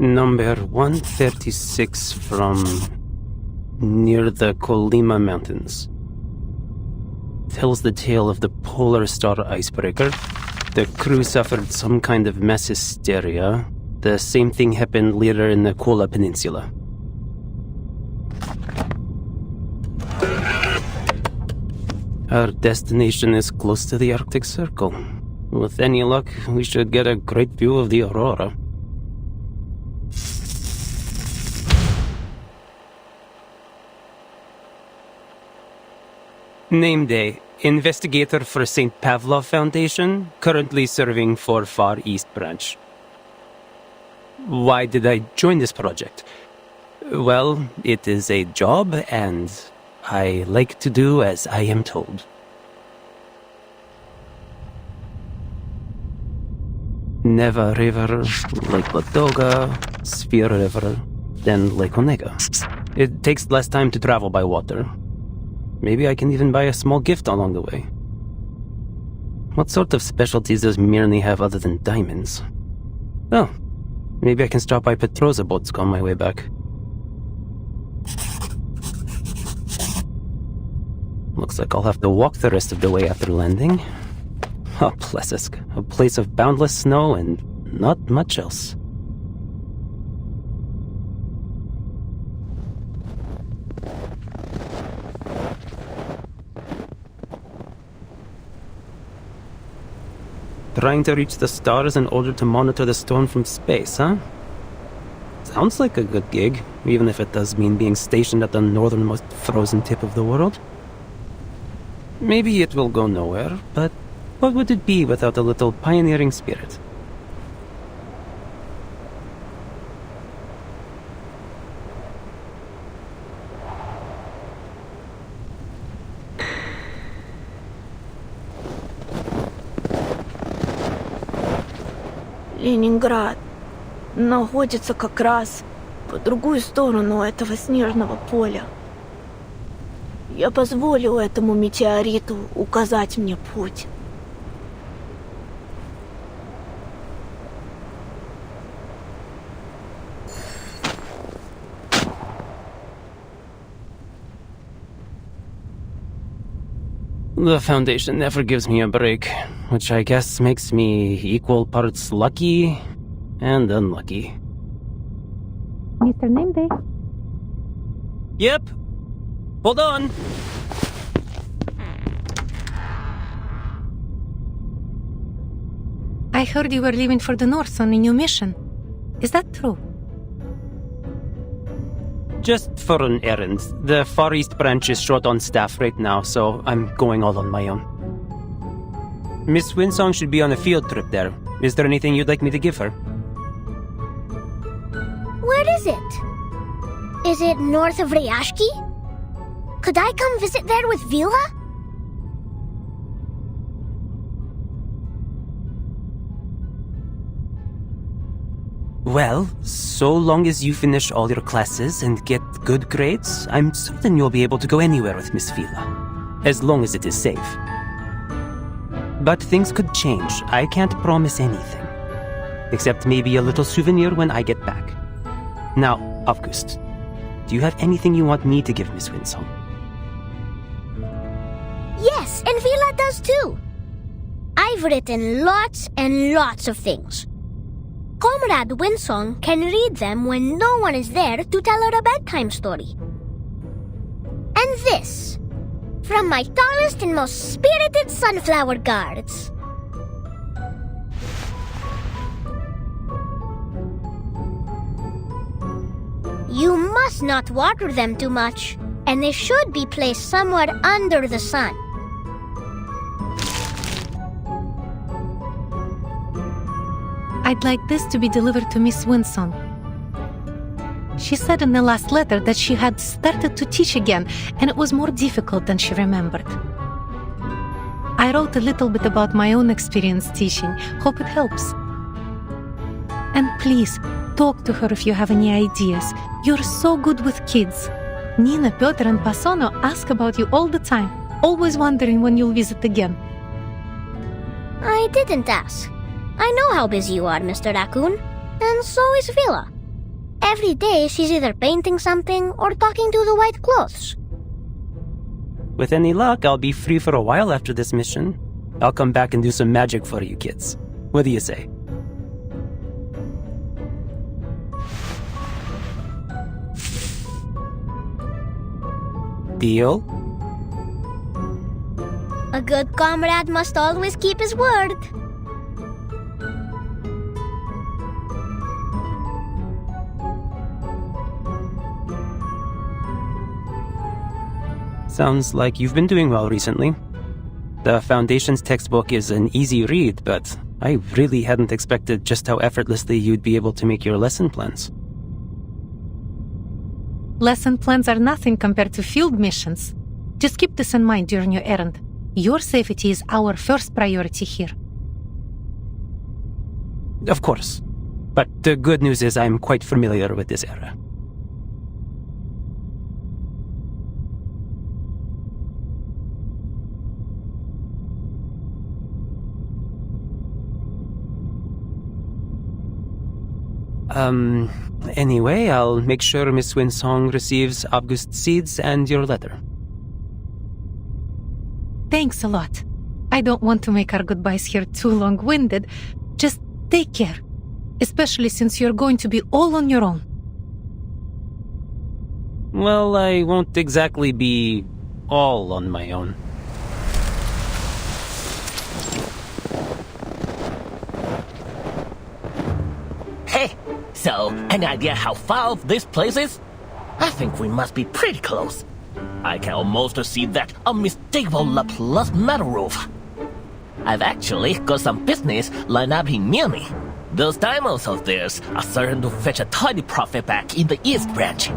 Number 136 from near the Colima Mountains. Tells the tale of the Polar Star icebreaker. The crew suffered some kind of mass hysteria. The same thing happened later in the Kola Peninsula. Our destination is close to the Arctic Circle. With any luck, we should get a great view of the aurora. Name day. Investigator for St. Pavlov Foundation, currently serving for Far East Branch. Why did I join this project? Well, it is a job, and I like to do as I am told. Neva River, Lake Ladoga, Sphere River, then Lake Onega. It takes less time to travel by water. Maybe I can even buy a small gift along the way. What sort of specialties does Mirny have other than diamonds? Oh, maybe I can stop by Petrozabotsk on my way back. Looks like I'll have to walk the rest of the way after landing. Oh, Plesesk, a place of boundless snow and not much else. Trying to reach the stars in order to monitor the storm from space, huh? Sounds like a good gig, even if it does mean being stationed at the northernmost frozen tip of the world. Maybe it will go nowhere, but what would it be without a little pioneering spirit? Ленинград находится как раз по другую сторону этого снежного поля. Я позволю этому метеориту указать мне путь. The Foundation never gives me a break, which I guess makes me equal parts lucky and unlucky. Mr. Nameday? Yep. Hold on. I heard you were leaving for the north on a new mission. Is that true? Just for an errand. The Far East Branch is short on staff right now, so I'm going all on my own. Miss Winsong should be on a field trip there. Is there anything you'd like me to give her? Where is it? Is it north of Ryashki? Could I come visit there with Vila? Well, so long as you finish all your classes and get good grades, I'm certain you'll be able to go anywhere with Miss Vila. As long as it is safe. But things could change. I can't promise anything. Except maybe a little souvenir when I get back. Now, August, do you have anything you want me to give Miss Winsong? Yes, and Vila does too. I've written lots and lots of things. Comrade Winsong can read them when no one is there to tell her a bedtime story. And this, from my tallest and most spirited sunflower guards. You must not water them too much, and they should be placed somewhere under the sun. I'd like this to be delivered to Miss Winsong. She said in the last letter that she had started to teach again, and it was more difficult than she remembered. I wrote a little bit about my own experience teaching. Hope it helps. And please, talk to her if you have any ideas. You're so good with kids. Nina, Piotr, and Pasono ask about you all the time, always wondering when you'll visit again. I didn't ask. I know how busy you are, Mr. Raccoon, and so is Vila. Every day she's either painting something or talking to the white clothes. With any luck, I'll be free for a while after this mission. I'll come back and do some magic for you kids. What do you say? Deal? A good comrade must always keep his word. Sounds like you've been doing well recently. The Foundations textbook is an easy read, but I really hadn't expected just how effortlessly you'd be able to make your lesson plans. Lesson plans are nothing compared to field missions. Just keep this in mind during your errand. Your safety is our first priority here. Of course. But the good news is I'm quite familiar with this area. Anyway, I'll make sure Miss Winsong receives August's seeds and your letter. Thanks a lot. I don't want to make our goodbyes here too long-winded. Just take care. Especially since you're going to be all on your own. Well, I won't exactly be all on my own. Hey, so any idea how far off this place is? I think we must be pretty close. I can almost see that unmistakable Laplace metal roof. I've actually got some business lined up in near me. Those diamonds of theirs are certain to fetch a tidy profit back in the East Branch.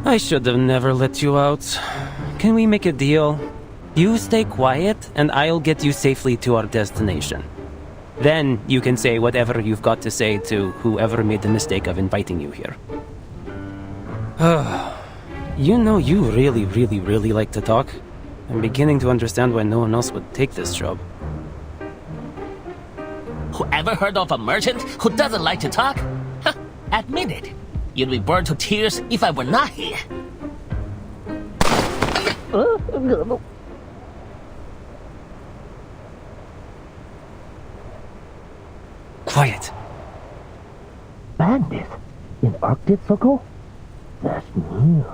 I should have never let you out. Can we make a deal? You stay quiet, and I'll get you safely to our destination. Then you can say whatever you've got to say to whoever made the mistake of inviting you here. You know, you really like to talk. I'm beginning to understand why no one else would take this job. Whoever heard of a merchant who doesn't like to talk? Admit it. You'd be burned to tears if I were not here. Quiet. Bandit in Arctic Circle? That's new.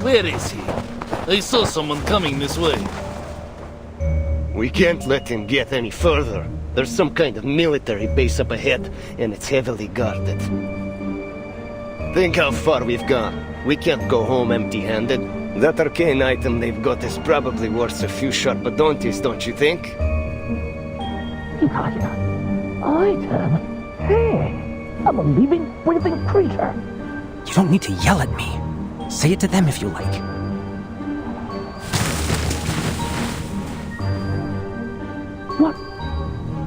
Where is he? I saw someone coming this way. We can't let him get any further. There's some kind of military base up ahead, and it's heavily guarded. Think how far we've gone. We can't go home empty-handed. That arcane item they've got is probably worth a few sharp bounties, don't you think? Item? Hey, I'm a living, breathing creature. You don't need to yell at me. Say it to them if you like. What?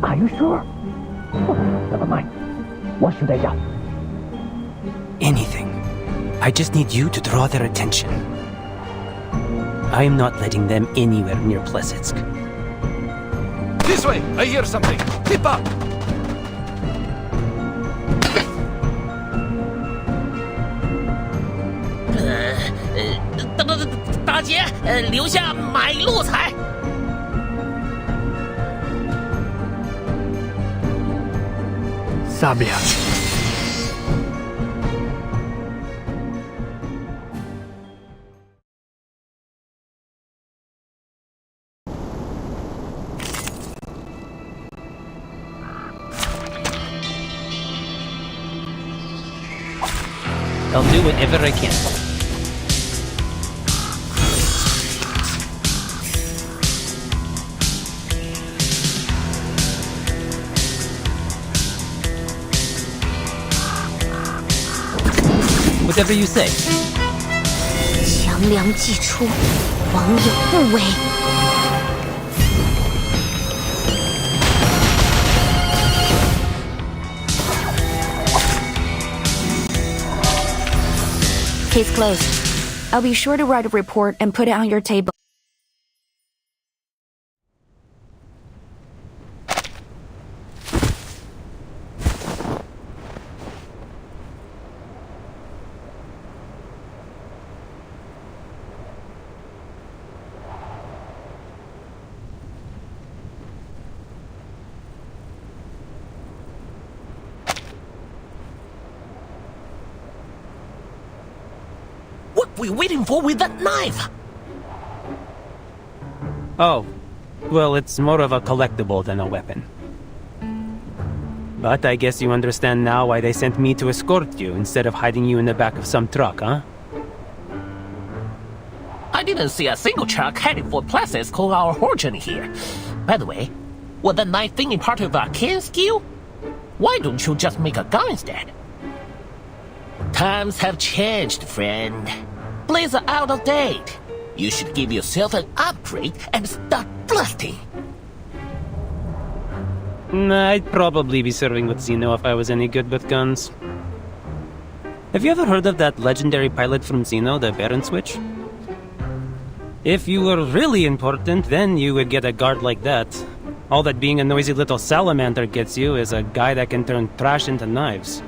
Are you sure? Never mind. What should I yell? Anything. I just need you to draw their attention. I'm not letting them anywhere near Plesetsk. This way! I hear something! Keep up! 大姐，留下买路财。Sabia. I'll do whatever I can. Whatever you say. 强梁既出，王有不为。Case closed. I'll be sure to write a report and put it on your table. stuff we're waiting for with that knife? Oh, well, it's more of a collectible than a weapon. But I guess you understand now why they sent me to escort you instead of hiding you in the back of some truck, huh? I didn't see a single truck heading for places called our whole journey here. By the way, was that knife thingy part of our kin skill? Why don't you just make a gun instead? Times have changed, friend. Blades are out of date. You should give yourself an upgrade and start blasting. I'd probably be serving with Xeno if I was any good with guns. Have you ever heard of that legendary pilot from Xeno, the Baron Switch? If you were really important, then you would get a guard like that. All that being a noisy little salamander gets you is a guy that can turn trash into knives.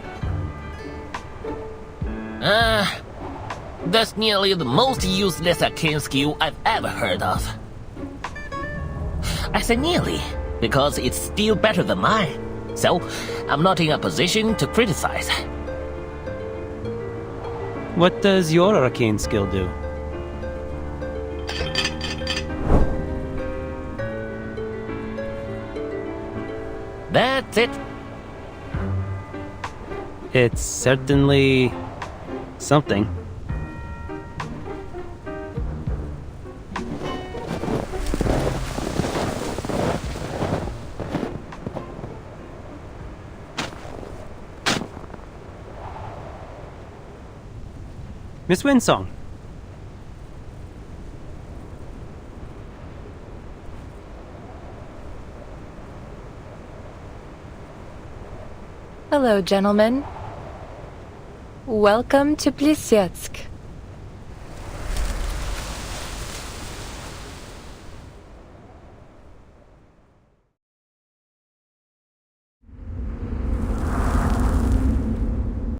That's nearly the most useless arcane skill I've ever heard of. I say nearly, because it's still better than mine. So, I'm not in a position to criticize. What does your arcane skill do? That's it. It's certainly something. Miss Winsong. Hello, gentlemen. Welcome to Plisyetsk.